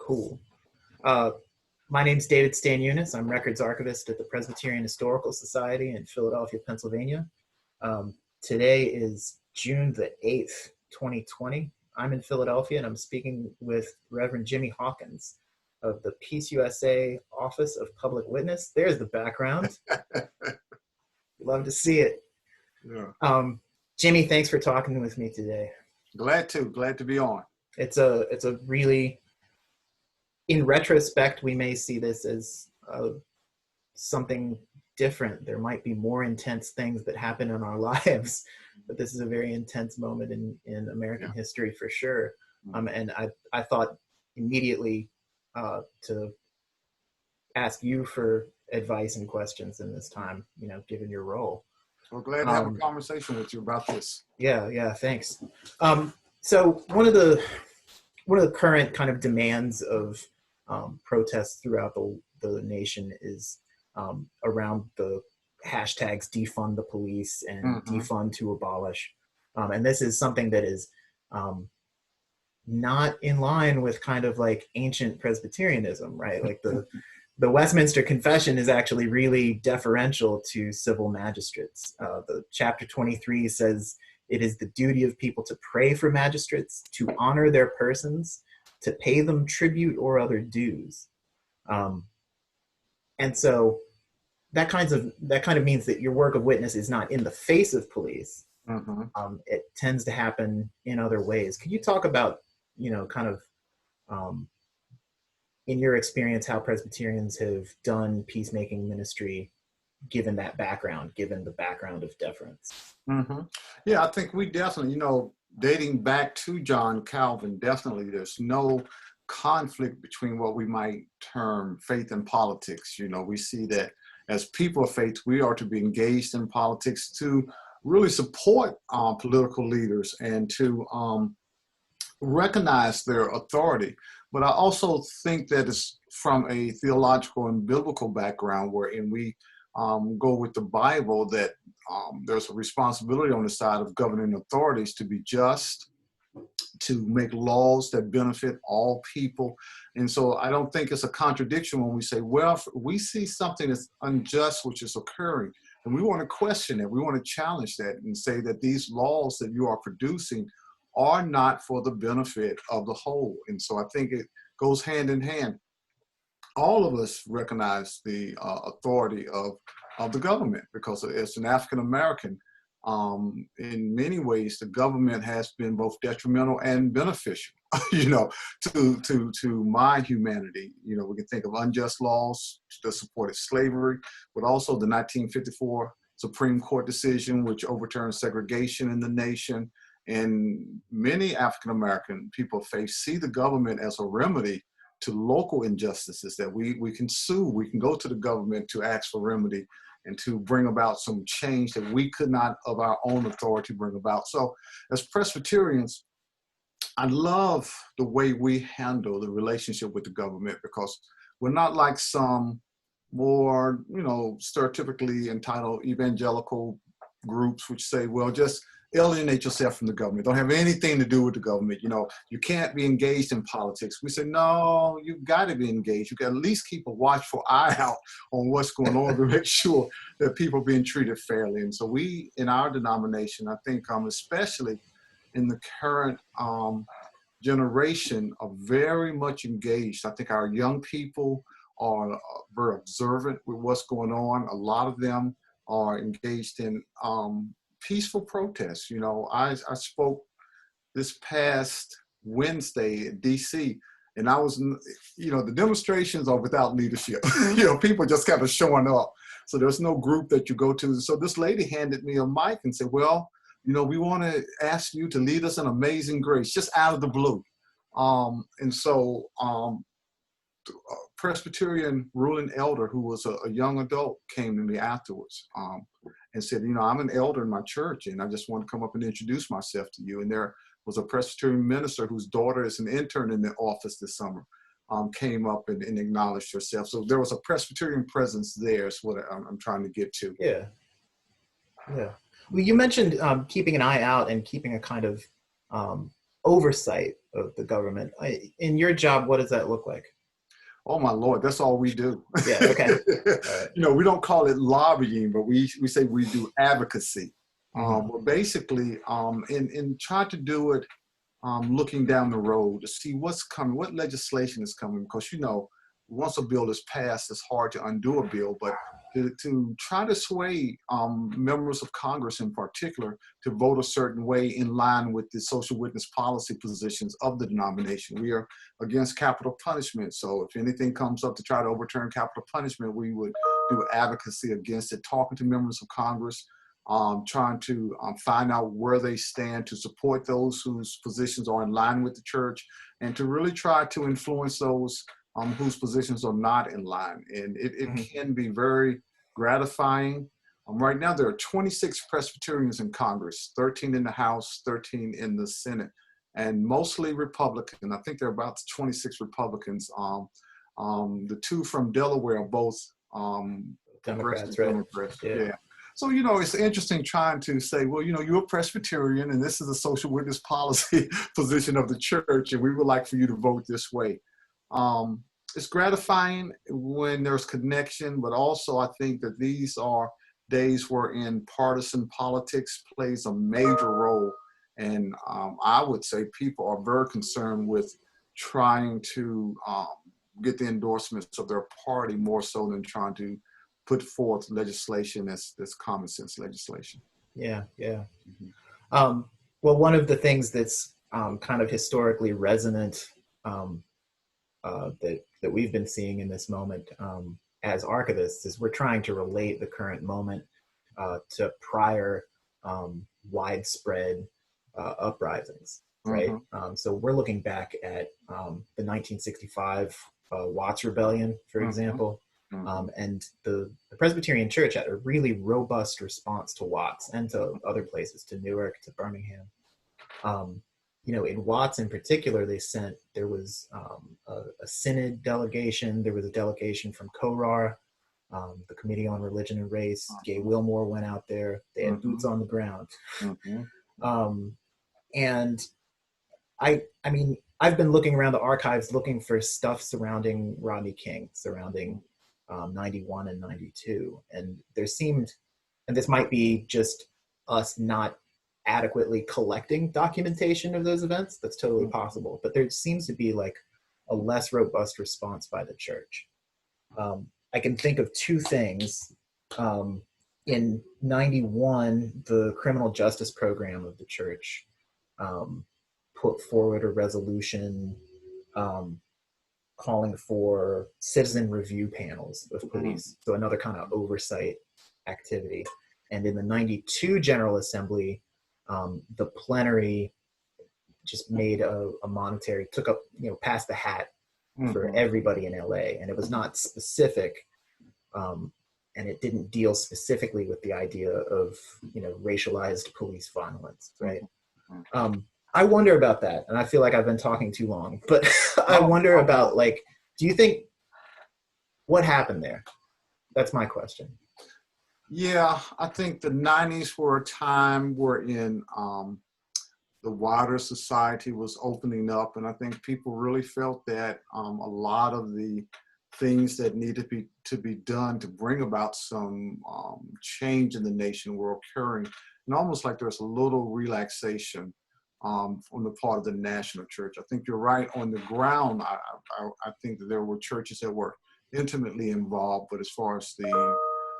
Cool. Uh, my name's David Staniunas. I'm records archivist at the Presbyterian Historical Society in Philadelphia, Pennsylvania. Today is June the 8th, 2020. I'm in Philadelphia and I'm speaking with Reverend Jimmie Hawkins of the Peace USA Office of Public Witness. There's the background. Love to see it. Yeah. Jimmie, thanks for talking with me today. Glad to be on. It's a really, in retrospect, we may see this as something different. There might be more intense things that happen in our lives, but this is a very intense moment in American history for sure. And I thought immediately to ask you for advice and questions in this time, given your role. We're glad to have a conversation with you about this. Yeah, thanks. So one of the current kind of demands of protests throughout the nation is around the hashtags defund the police and defund to abolish. And this is something that is not in line with kind of like ancient Presbyterianism, right? Like the Westminster Confession is actually really deferential to civil magistrates. The chapter 23 says it is the duty of people to pray for magistrates, to honor their persons, to pay them tribute or other dues. And so that kind of means that your work of witness is not in the face of police. It tends to happen in other ways. Could you talk about, in your experience, how Presbyterians have done peacemaking ministry, given that background, given the background of deference? Yeah, I think we definitely, dating back to John Calvin, definitely there's no conflict between what we might term faith and politics. We see that as people of faith, we are to be engaged in politics to really support political leaders and to recognize their authority. But I also think that it's from a theological and biblical background wherein we go with the Bible that there's a responsibility on the side of governing authorities to be just, to make laws that benefit all people. And so I don't think it's a contradiction when we say, well, we see something that's unjust which is occurring, and we want to question it. We want to challenge that and say that these laws that you are producing are not for the benefit of the whole. And so I think it goes hand in hand. All of us recognize the authority of the government, because as an African American, in many ways, the government has been both detrimental and beneficial, to my humanity. We can think of unjust laws that supported slavery, but also the 1954 Supreme Court decision, which overturned segregation in the nation. And many African American people of faith see the government as a remedy to local injustices that we can sue. We can go to the government to ask for remedy and to bring about some change that we could not of our own authority bring about. So as Presbyterians, I love the way we handle the relationship with the government, because we're not like some more, stereotypically entitled evangelical groups which say, well, just alienate yourself from the government. Don't have anything to do with the government. You can't be engaged in politics. We say, no, you've got to be engaged. You got to at least keep a watchful eye out on what's going on to make sure that people are being treated fairly. And so we, in our denomination, I think, especially in the current generation, are very much engaged. I think our young people are very observant with what's going on. A lot of them are engaged in peaceful protests. I spoke this past Wednesday at DC, and I was, the demonstrations are without leadership. People just kind of showing up. So there's no group that you go to. So this lady handed me a mic and said, well, we want to ask you to lead us in Amazing Grace, just out of the blue. And so Presbyterian ruling elder who was a young adult came to me afterwards and said, I'm an elder in my church and I just want to come up and introduce myself to you. And there was a Presbyterian minister whose daughter is an intern in the office this summer, came up and acknowledged herself. So there was a Presbyterian presence there is what I'm trying to get to. Yeah. Well, you mentioned keeping an eye out and keeping a kind of oversight of the government. In your job, what does that look like? Oh my Lord, that's all we do. Yeah. Okay. All right. You know, we don't call it lobbying, but we say we do advocacy. Mm-hmm. We're basically in trying to do it, looking down the road to see what's coming, what legislation is coming, because, you know, once a bill is passed, it's hard to undo a bill, but to try to sway members of Congress in particular to vote a certain way in line with the social witness policy positions of the denomination. We are against capital punishment. So if anything comes up to try to overturn capital punishment, we would do advocacy against it, talking to members of Congress, trying to find out where they stand to support those whose positions are in line with the church, and to really try to influence those whose positions are not in line. And it can be very gratifying. Right now, there are 26 Presbyterians in Congress, 13 in the House, 13 in the Senate, and mostly Republican. I think there are about 26 Republicans. The two from Delaware are both Democrats, right? Democrats. Yeah. So, you know, it's interesting trying to say, well, you know, you're a Presbyterian and this is a social witness policy position of the church, and we would like for you to vote this way. It's gratifying when there's connection, but also I think that these are days wherein partisan politics plays a major role. And I would say people are very concerned with trying to get the endorsements of their party more so than trying to put forth legislation that's common sense legislation. Yeah, yeah. Well, one of the things that's kind of historically resonant that we've been seeing in this moment as archivists is we're trying to relate the current moment to prior widespread uprisings, right? So we're looking back at the 1965 Watts Rebellion, for example. And the Presbyterian Church had a really robust response to Watts and to other places, to Newark, to Birmingham. You know, in Watts in particular, there was a synod delegation. There was a delegation from CORAR, the Committee on Religion and Race. Gay Wilmore went out there. They had boots on the ground. And I mean, I've been looking around the archives looking for stuff surrounding Rodney King, surrounding 91 and 92. And there seemed, and this might be just us not adequately collecting documentation of those events. That's totally possible. But there seems to be like a less robust response by the church. I can think of two things. In 91, the criminal justice program of the church put forward a resolution calling for citizen review panels of police. So another kind of oversight activity. And in the 92 General Assembly, the plenary just made a monetary, took up, you know, passed the hat for everybody in LA. And it was not specific, and it didn't deal specifically with the idea of, you know, racialized police violence, right? I wonder about that, and I feel like I've been talking too long, but I wonder about, like, do you think, what happened there? That's my question. Yeah, I think the 90s were a time wherein the wider society was opening up, and I think people really felt that a lot of the things that needed to be done to bring about some change in the nation were occurring, and almost like there's a little relaxation on the part of the national church. I think you're right. On the ground, I think that there were churches that were intimately involved, but as far as the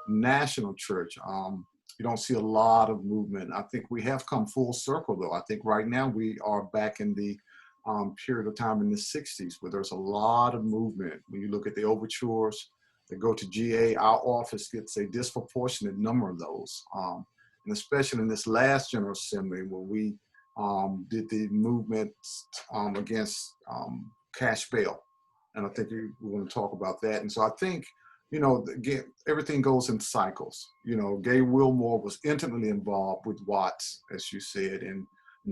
national church, you don't see a lot of movement. I think we have come full circle, though. I think right now we are back in the period of time in the 60s where there's a lot of movement. When you look at the overtures that go to GA, our office gets a disproportionate number of those. And especially in this last General Assembly where we did the movement against cash bail. And I think we're going to talk about that. And so I think, you know, again, everything goes in cycles. You know, Gay Wilmore was intimately involved with Watts, as you said, and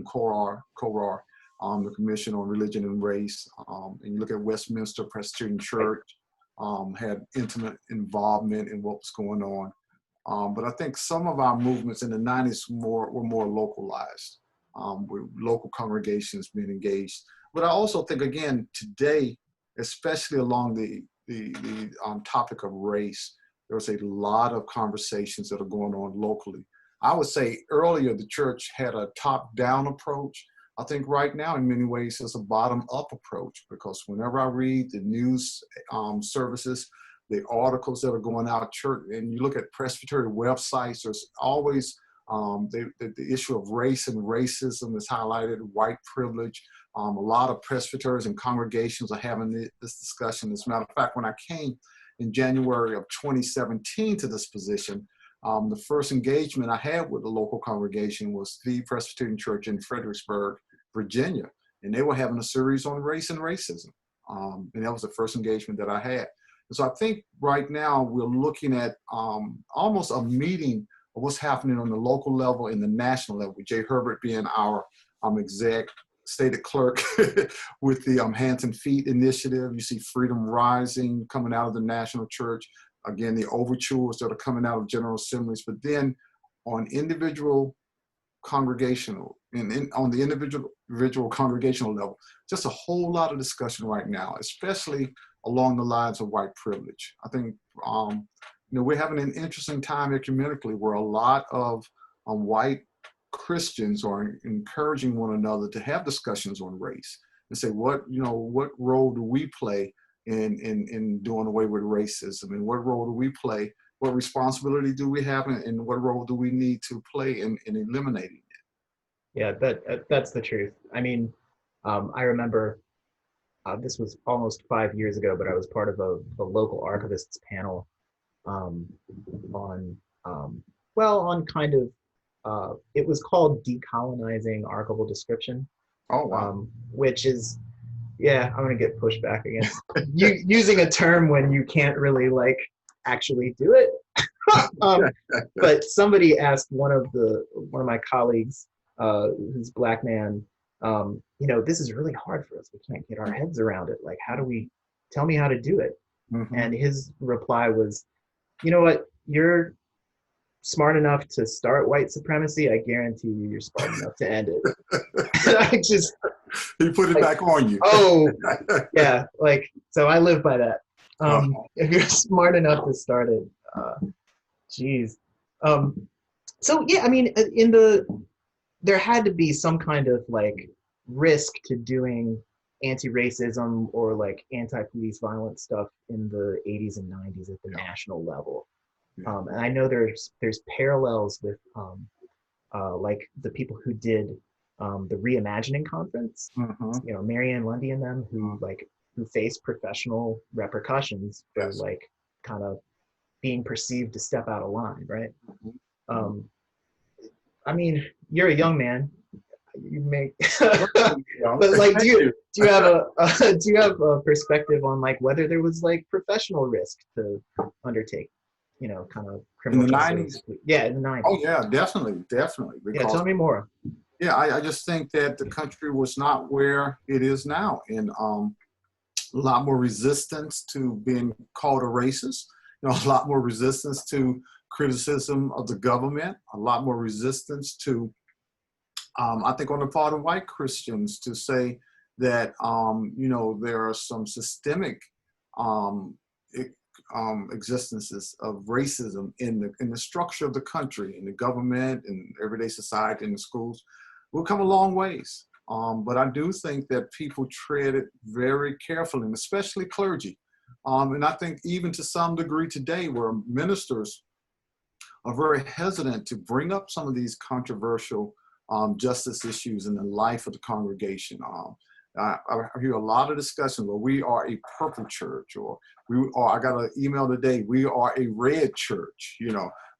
CORAR, the Commission on Religion and Race. And you look at Westminster Presbyterian Church, had intimate involvement in what was going on. But I think some of our movements in the 90s were more localized. with local congregations being engaged. But I also think, again, today, especially along the topic of race, there's a lot of conversations that are going on locally. I would say earlier the church had a top-down approach. I think right now, in many ways, it's a bottom-up approach, because whenever I read the news services, the articles that are going out, church, and you look at Presbyterian websites, there's always the issue of race and racism is highlighted, white privilege. A lot of presbyteries and congregations are having this discussion. As a matter of fact, when I came in January of 2017 to this position, the first engagement I had with the local congregation was the Presbyterian Church in Fredericksburg, Virginia. And they were having a series on race and racism. And that was the first engagement that I had. And so I think right now we're looking at almost a meeting of what's happening on the local level and the national level, with Jay Herbert being our exec stated clerk with the Hands and Feet initiative. You see Freedom Rising coming out of the national church. Again, the overtures that are coming out of General Assemblies, but then on individual congregational and on the individual congregational level, just a whole lot of discussion right now, especially along the lines of white privilege. I think we're having an interesting time ecumenically where a lot of white Christians are encouraging one another to have discussions on race and say, what role do we play in doing away with racism, and what role do we play, what responsibility do we have, and what role do we need to play in eliminating it? Yeah, that's the truth. I mean, I remember this was almost 5 years ago, but I was part of a local archivists panel on kind of, it was called Decolonizing Archival Description. Oh, wow. Which is, yeah, I'm gonna get pushed back against using a term when you can't really actually do it. But somebody asked one of my colleagues, who's a Black man, this is really hard for us. We can't get our heads around it. Tell me how to do it. Mm-hmm. And his reply was, you know what, you're smart enough to start white supremacy. I guarantee you're smart enough to end it. He put it back on you. Oh, yeah. So I live by that. If you're smart enough to start it, geez. So yeah, I mean, there had to be some kind of risk to doing anti-racism or anti-police violence stuff in the 80s and 90s at the national level. Yeah. And I know there's parallels with the people who did the Reimagining Conference, mm-hmm. Marianne Lundy and them, who who faced professional repercussions for yes. Kind of being perceived to step out of line, right? Mm-hmm. I mean, you're a young man. You may, but do you have a perspective on whether there was professional risk to undertake, kind of criminal justice? In the 90s? Yeah, in the 90s. Oh yeah, definitely. Because, yeah, tell me more. Yeah, I just think that the country was not where it is now, and a lot more resistance to being called a racist. A lot more resistance to criticism of the government. A lot more resistance to, I think, on the part of white Christians to say that there are some systemic existences of racism in the structure of the country, in the government, in everyday society, in the schools. We've come a long ways. But I do think that people tread it very carefully, and especially clergy. And I think even to some degree today, where ministers are very hesitant to bring up some of these controversial justice issues in the life of the congregation. I hear a lot of discussion where we are a purple church, or I got an email today, we are a red church,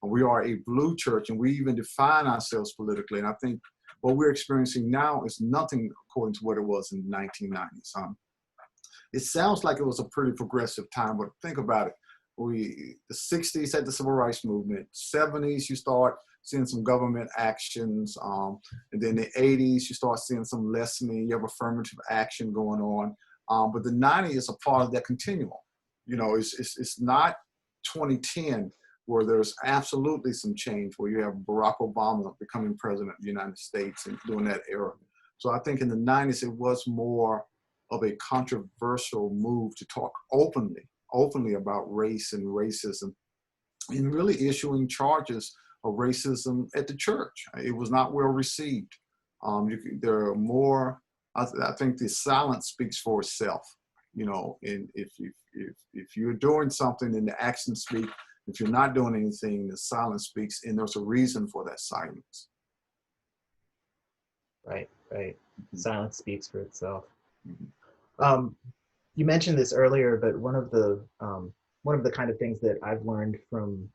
or we are a blue church, and we even define ourselves politically. And I think what we're experiencing now is nothing according to what it was in the 1990s. It sounds like it was a pretty progressive time, but think about it. The 60s had the civil rights movement, 70s you start seeing some government actions, and then the 80s you start seeing some lessening, you have affirmative action going on, but the 90s is a part of that continuum. It's not 2010 where there's absolutely some change, where you have Barack Obama becoming president of the United States and during that era. So I think in the 90s, it was more of a controversial move to talk openly about race and racism, and really issuing charges of racism at the church. It was not well received. There are more, I think the silence speaks for itself, you know, and if you're doing something, then the actions speak. If you're not doing anything, the silence speaks, and there's a reason for that silence. Right, right. Silence speaks for itself. Mm-hmm. You mentioned this earlier, but one of the kind of things that I've learned from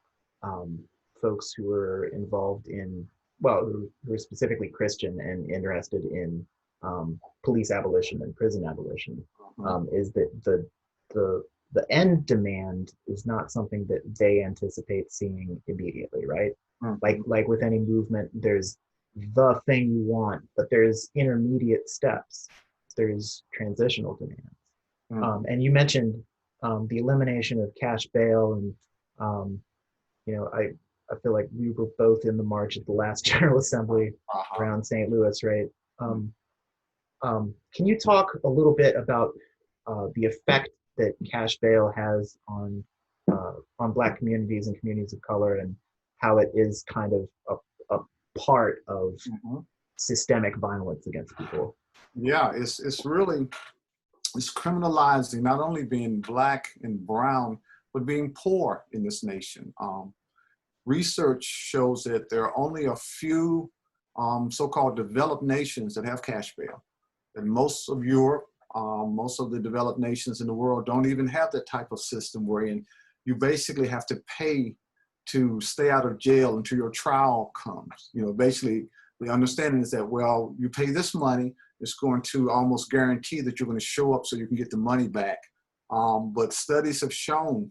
folks who are involved in, well, who are specifically Christian and interested in police abolition and prison abolition, is that the end demand is not something that they anticipate seeing immediately, right? Mm-hmm. Like with any movement, there's the thing you want, but there's intermediate steps. There's transitional demands. Mm-hmm. And you mentioned the elimination of cash bail, and you know, I feel like we were both in the march at the last General Assembly around St. Louis, right? Can you talk a little bit about the effect that cash bail has on Black communities and communities of color, and how it is kind of a part of systemic violence against people? Yeah, it's criminalizing not only being Black and brown, but being poor in this nation. Research shows that there are only a few so-called developed nations that have cash bail. And most of Europe, most of the developed nations in the world don't even have that type of system wherein you basically have to pay to stay out of jail until your trial comes. You know, basically the understanding is that, well, you pay this money, it's going to almost guarantee that you're going to show up so you can get the money back. But studies have shown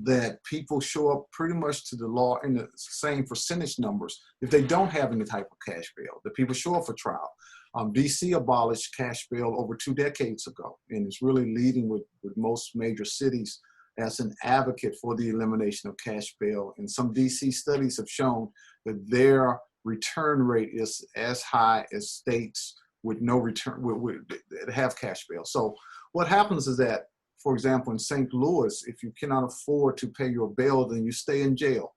that people show up pretty much to the law in the same percentage numbers if they don't have any type of cash bail, that people show up for trial. DC abolished cash bail over 2 decades ago, and it's really leading with most major cities as an advocate for the elimination of cash bail. And some DC studies have shown that their return rate is as high as states with no return, that have cash bail. So what happens is that, for example, in St. Louis, if you cannot afford to pay your bail, then you stay in jail.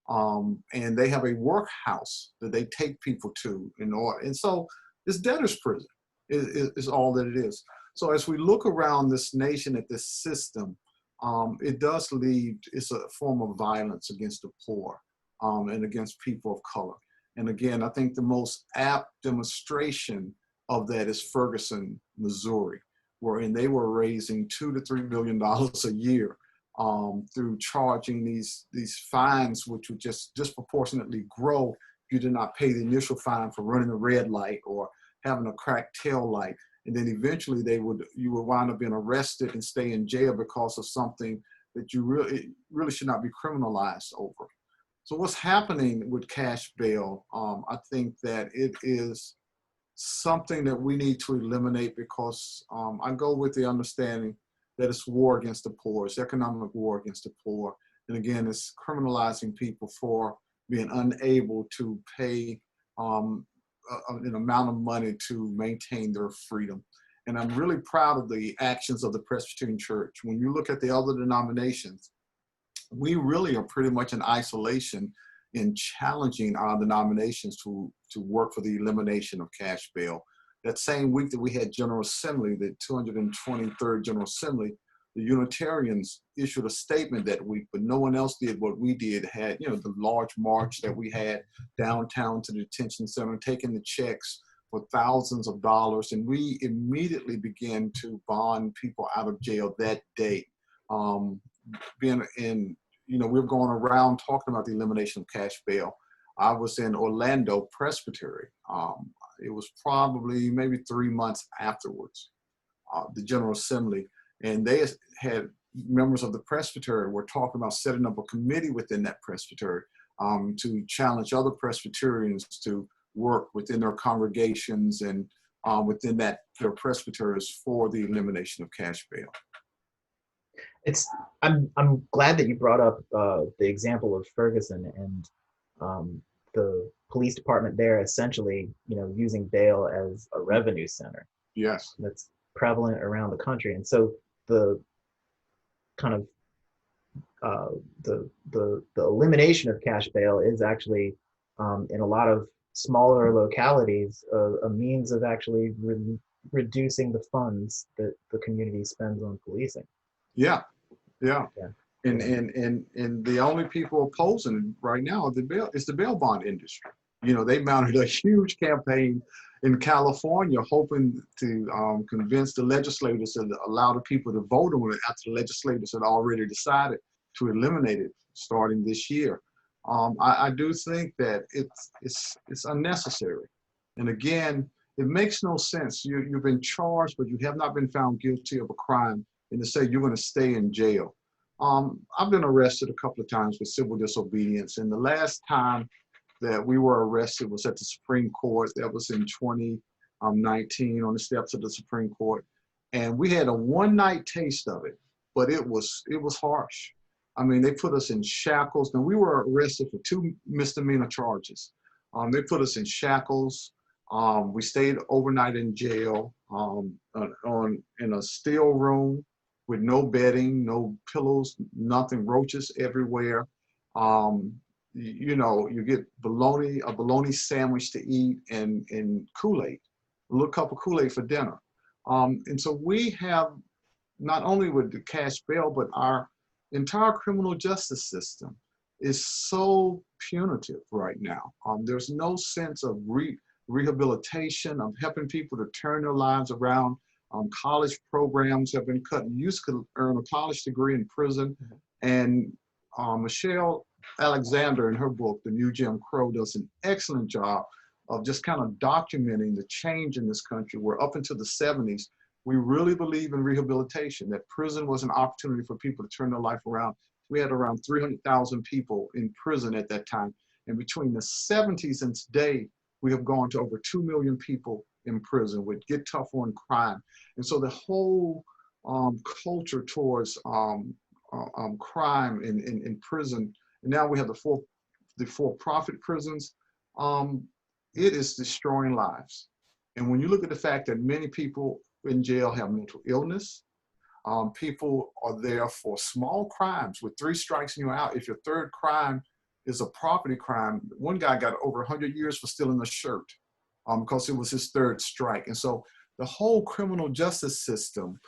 And they have a workhouse that they take people to in order. And so it's debtor's prison is all that it is. So as we look around this nation at this system, it does lead, it's a form of violence against the poor and against people of color. And again, I think the most apt demonstration of that is Ferguson, Missouri, wherein they were raising $2 to $3 billion a year through charging these fines, which would just disproportionately grow if you did not pay the initial fine for running a red light or having a cracked tail light. And then eventually you would wind up being arrested and stay in jail because of something that you really should not be criminalized over. So what's happening with cash bail, I think that it is something that we need to eliminate because I go with the understanding that it's war against the poor, it's economic war against the poor. And again, it's criminalizing people for being unable to pay an amount of money to maintain their freedom. And I'm really proud of the actions of the Presbyterian Church. When you look at the other denominations, we really are pretty much in isolation in challenging our denominations to work for the elimination of cash bail. That same week that we had General Assembly, the 223rd General Assembly, the Unitarians issued a statement that week, but no one else did what we did. Had, you know, the large march that we had downtown to the detention center, taking the checks for thousands of dollars, and we immediately began to bond people out of jail that day. We're going around talking about the elimination of cash bail. I was in Orlando Presbytery. It was probably maybe 3 months afterwards, the General Assembly, and they had members of the Presbytery were talking about setting up a committee within that Presbytery to challenge other Presbyterians to work within their congregations and within their presbyteries for the elimination of cash bail. It's I'm glad that you brought up the example of Ferguson and um, the police department there essentially, using bail as a revenue center Yes. that's prevalent around the country. And so the kind of uh, the elimination of cash bail is actually in a lot of smaller localities a means of actually reducing the funds that the community spends on policing. Yeah. Yeah. Yeah, And yeah, the only people opposing it right now is the bail bond industry. They mounted a huge campaign in California, hoping to convince the legislators to allow the people to vote on it after the legislators had already decided to eliminate it starting this year. I do think that it's unnecessary. And again, it makes no sense. You've been charged, but you have not been found guilty of a crime, and to say you're going to stay in jail. I've been arrested a couple of times for civil disobedience, and the last time that we were arrested was at the Supreme Court. That was in 2019 on the steps of the Supreme Court, and we had a one-night taste of it, but it was harsh. I mean, they put us in shackles. Now, we were arrested for 2 misdemeanor charges. They put us in shackles. We stayed overnight in jail in a steel room with no bedding, no pillows, nothing, roaches everywhere. You get a bologna sandwich to eat, and Kool-Aid, a little cup of Kool-Aid for dinner. And so we have, not only with the cash bail, but our entire criminal justice system is so punitive right now. There's no sense of rehabilitation, of helping people to turn their lives around. College programs have been cut. You used to earn a college degree in prison. And Michelle Alexander, in her book, The New Jim Crow, does an excellent job of just kind of documenting the change in this country, where up until the 70s, we really believe in rehabilitation, that prison was an opportunity for people to turn their life around. We had around 300,000 people in prison at that time. And between the 70s and today, we have gone to over 2 million people in prison with Get Tough on Crime. And so the whole culture towards crime in prison, and now we have the for-profit prisons, it is destroying lives. And when you look at the fact that many people in jail have mental illness, people are there for small crimes with 3 strikes and you're out. If your third crime is a property crime, one guy got over 100 years for stealing a shirt because it was his third strike. And so the whole criminal justice system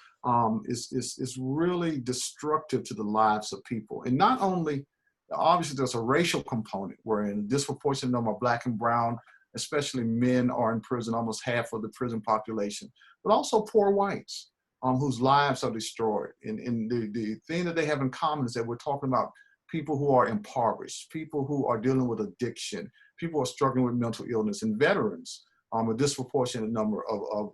is really destructive to the lives of people. And not only, obviously there's a racial component wherein a disproportionate number of Black and brown, especially men, are in prison, almost half of the prison population, but also poor whites whose lives are destroyed. And the thing that they have in common is that we're talking about people who are impoverished, people who are dealing with addiction, people who are struggling with mental illness, and veterans, a disproportionate number of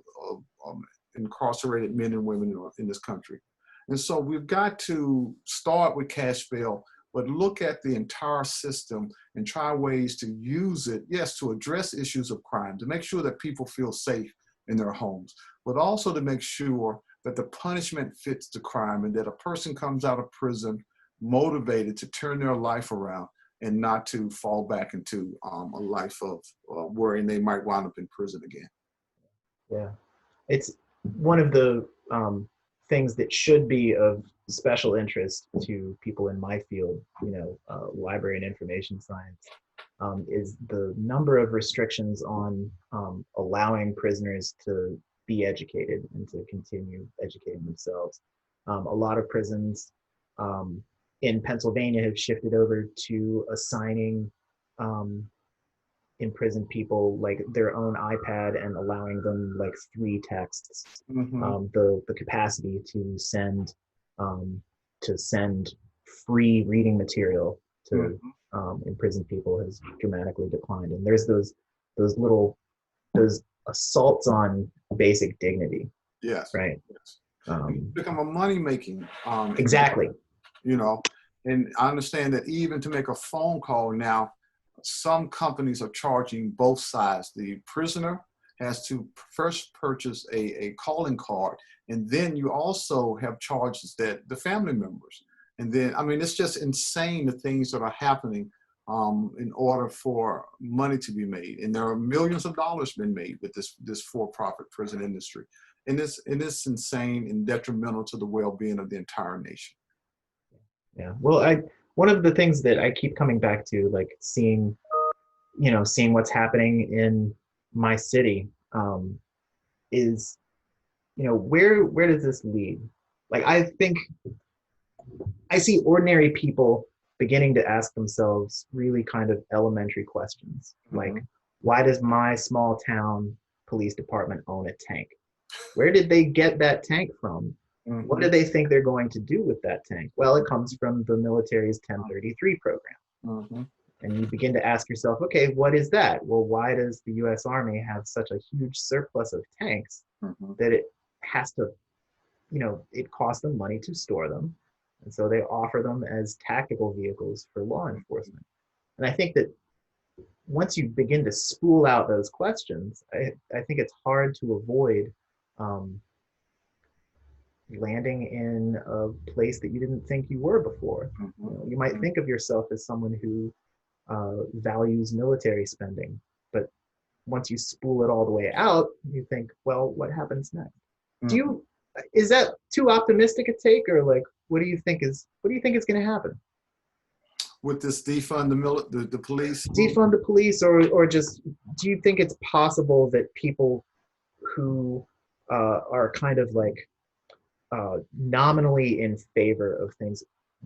incarcerated men and women in this country. And so we've got to start with cash bail, but look at the entire system and try ways to use it, yes, to address issues of crime, to make sure that people feel safe in their homes, but also to make sure that the punishment fits the crime and that a person comes out of prison motivated to turn their life around and not to fall back into a life of worrying they might wind up in prison again. yeah. It's one of the things that should be of special interest to people in my field, library and information science, is the number of restrictions on allowing prisoners to be educated and to continue educating themselves. A lot of prisons in Pennsylvania have shifted over to assigning imprisoned people like their own iPad and allowing them like 3 texts. Mm-hmm. The capacity to send free reading material to imprisoned people has dramatically declined. And there's those assaults on basic dignity. Yes. Right. Yes. It's become a money-making. Exactly. And I understand that even to make a phone call now, some companies are charging both sides. The prisoner has to first purchase a calling card, And then you also have charges that the family members. And then, I mean, it's just insane the things that are happening in order for money to be made. And there are millions of dollars been made with this for-profit prison industry. And it's insane and detrimental to the well-being of the entire nation. Yeah. Well, one of the things that I keep coming back to, like seeing what's happening in my city, is, where does this lead? Like, I think I see ordinary people beginning to ask themselves really kind of elementary questions, like, why does my small town police department own a tank? Where did they get that tank from? What do they think they're going to do with that tank? Well, it comes from the military's 1033 program. And you begin to ask yourself, okay, what is that? Well, why does the US Army have such a huge surplus of tanks that it has to, it costs them money to store them. And so they offer them as tactical vehicles for law enforcement. And I think that once you begin to spool out those questions, I think it's hard to avoid landing in a place that you didn't think you were before. You might think of yourself as someone who values military spending, but once you spool it all the way out, you think, well, what happens next? Is that too optimistic a take, or like, what do you think is going to happen with this defund the police? Defund the police, or just, do you think it's possible that people who are kind of like nominally in favor of things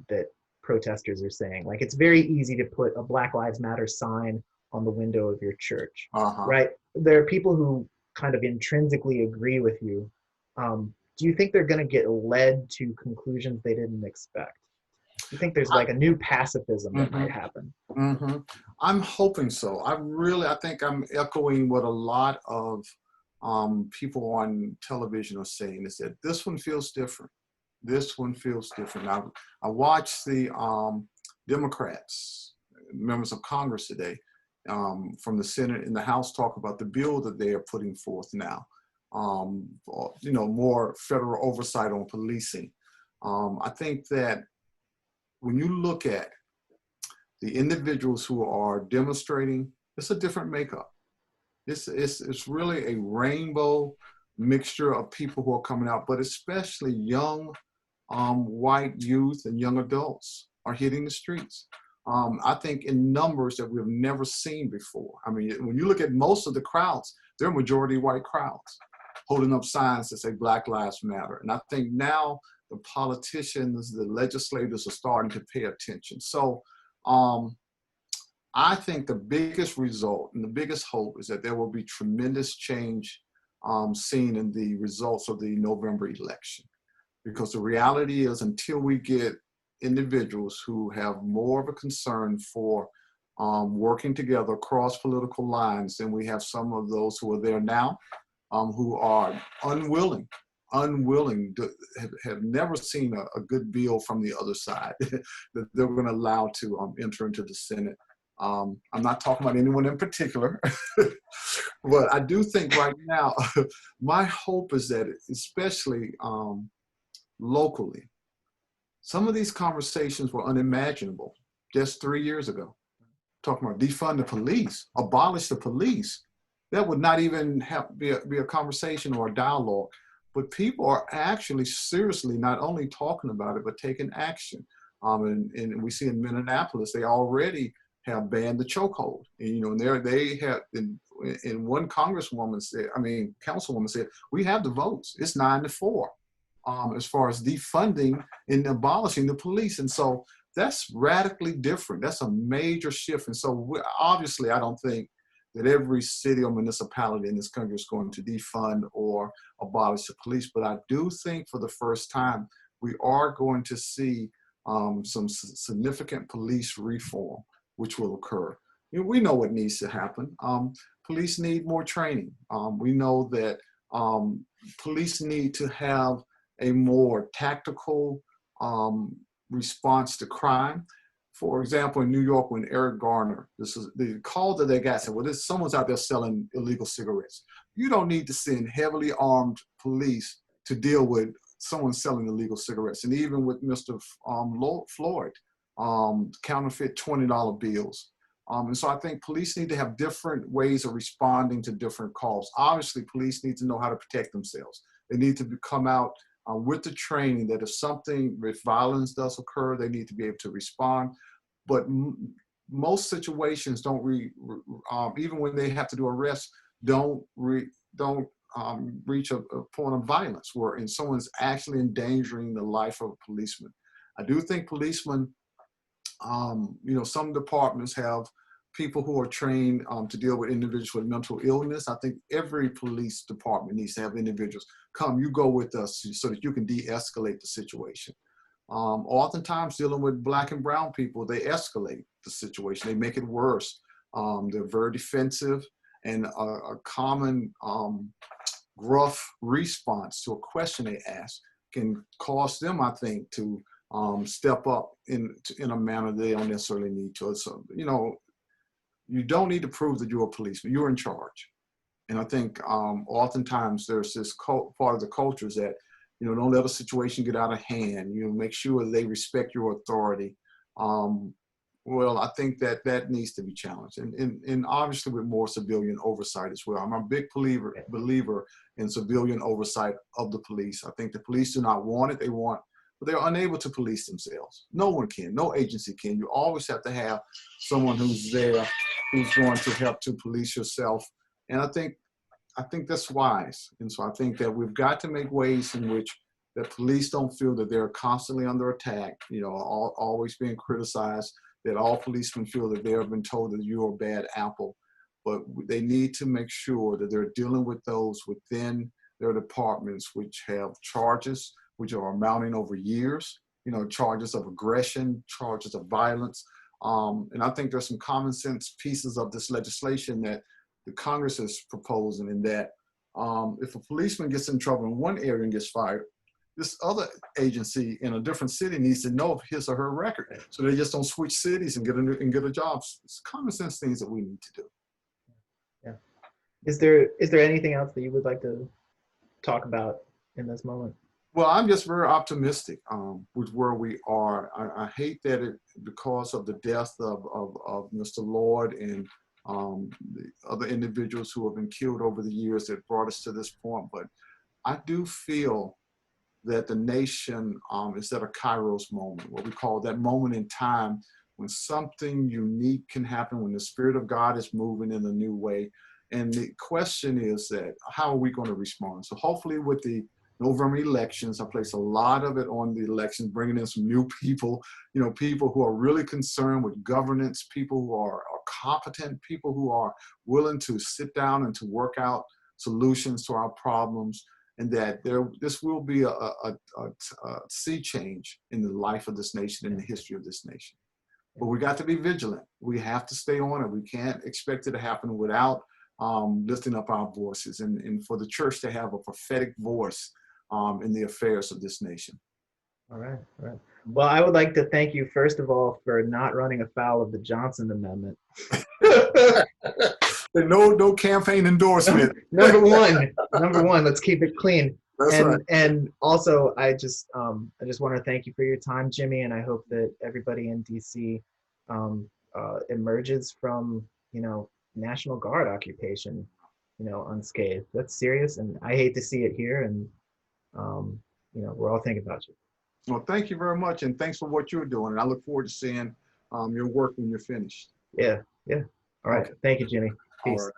that protesters are saying, like, it's very easy to put a Black Lives Matter sign on the window of your church, right? There are people who kind of intrinsically agree with you. Do you think they're going to get led to conclusions they didn't expect? Do you think there's like a new pacifism that might happen? I'm hoping so. I think I'm echoing what a lot of people on television are saying, is that this one feels different. This one feels different. I watched the Democrats, members of Congress today, from the Senate and the House, talk about the bill that they are putting forth now. More federal oversight on policing. I think that when you look at the individuals who are demonstrating, it's a different makeup. It's really a rainbow mixture of people who are coming out, but especially young white youth and young adults are hitting the streets. I think in numbers that we've never seen before. I mean, when you look at most of the crowds, they're majority white crowds holding up signs that say Black Lives Matter. And I think now the politicians, the legislators are starting to pay attention. So I think the biggest result and the biggest hope is that there will be tremendous change seen in the results of the November election. Because the reality is, until we get individuals who have more of a concern for working together across political lines than we have some of those who are there now, who are unwilling have never seen a good bill from the other side that they're going to allow to enter into the Senate. I'm not talking about anyone in particular, but I do think right now, my hope is that, especially locally, some of these conversations were unimaginable just 3 years ago. Talking about defund the police, abolish the police. That would not even be a conversation or a dialogue. But people are actually seriously not only talking about it, but taking action. And we see in Minneapolis, they already have banned the chokehold. And they have, and one councilwoman said, we have the votes. It's 9-4 as far as defunding and abolishing the police. And so that's radically different. That's a major shift. And so obviously, I don't think that every city or municipality in this country is going to defund or abolish the police. But I do think for the first time, we are going to see some significant police reform, which will occur. We know what needs to happen. Police need more training. We know that police need to have a more tactical response to crime. For example, in New York, when Eric Garner, this is the call that they got, said, well, someone's out there selling illegal cigarettes. You don't need to send heavily armed police to deal with someone selling illegal cigarettes. And even with Mr. Floyd, counterfeit $20 bills. And so I think police need to have different ways of responding to different calls. Obviously, police need to know how to protect themselves. They need to come out with the training that if violence does occur, they need to be able to respond. But most situations don't even when they have to do arrests, don't reach a point of violence where someone's actually endangering the life of a policeman. I do think policemen, some departments have people who are trained to deal with individuals with mental illness. I think every police department needs to have individuals come, you go with us so that you can de-escalate the situation. Oftentimes dealing with Black and brown people, they escalate the situation. They make it worse. They're very defensive, and a common gruff response to a question they ask can cause them, I think, to step up in a manner they don't necessarily need to. So, you don't need to prove that you're a policeman. You're in charge. And I think oftentimes there's this part of the culture is that, don't let a situation get out of hand. Make sure they respect your authority. Well, I think that needs to be challenged. And obviously with more civilian oversight as well. I'm a big believer in civilian oversight of the police. I think the police do not want it. But they're unable to police themselves. No one can, no agency can. You always have to have someone who's there, who's going to help to police yourself. And I think that's wise. And so I think that we've got to make ways in which the police don't feel that they're constantly under attack, always being criticized, that all policemen feel that they have been told that you're a bad apple. But they need to make sure that they're dealing with those within their departments which have charges which are mounting over years, charges of aggression, charges of violence. And I think there's some common sense pieces of this legislation that the Congress is proposing, in that if a policeman gets in trouble in one area and gets fired, this other agency in a different city needs to know of his or her record, so they just don't switch cities and get a job. It's common sense things that we need to do. Yeah. Is there anything else that you would like to talk about in this moment? Well, I'm just very optimistic with where we are. I hate that because of the death of Mr. Lloyd and the other individuals who have been killed over the years that brought us to this point. But I do feel that the nation is at a Kairos moment, what we call that moment in time when something unique can happen, when the Spirit of God is moving in a new way. And the question is that, how are we going to respond? So hopefully with the November elections, I place a lot of it on the election, bringing in some new people, people who are really concerned with governance, people who are competent, people who are willing to sit down and to work out solutions to our problems, and that this will be a sea change in the life of this nation, in the history of this nation. But we got to be vigilant. We have to stay on it. We can't expect it to happen without lifting up our voices, and for the church to have a prophetic voice in the affairs of this nation. All right. Well, I would like to thank you, first of all, for not running afoul of the Johnson Amendment. No campaign endorsement. Number one, let's keep it clean. That's right. And also, I just want to thank you for your time, Jimmie, and I hope that everybody in DC emerges from, National Guard occupation, unscathed. That's serious, and I hate to see it here, and we're all thinking about you. Well, thank you very much, and thanks for what you're doing. And I look forward to seeing your work when you're finished. Yeah. All right. Okay. Thank you, Jimmie. Peace.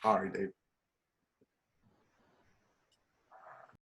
All right, David.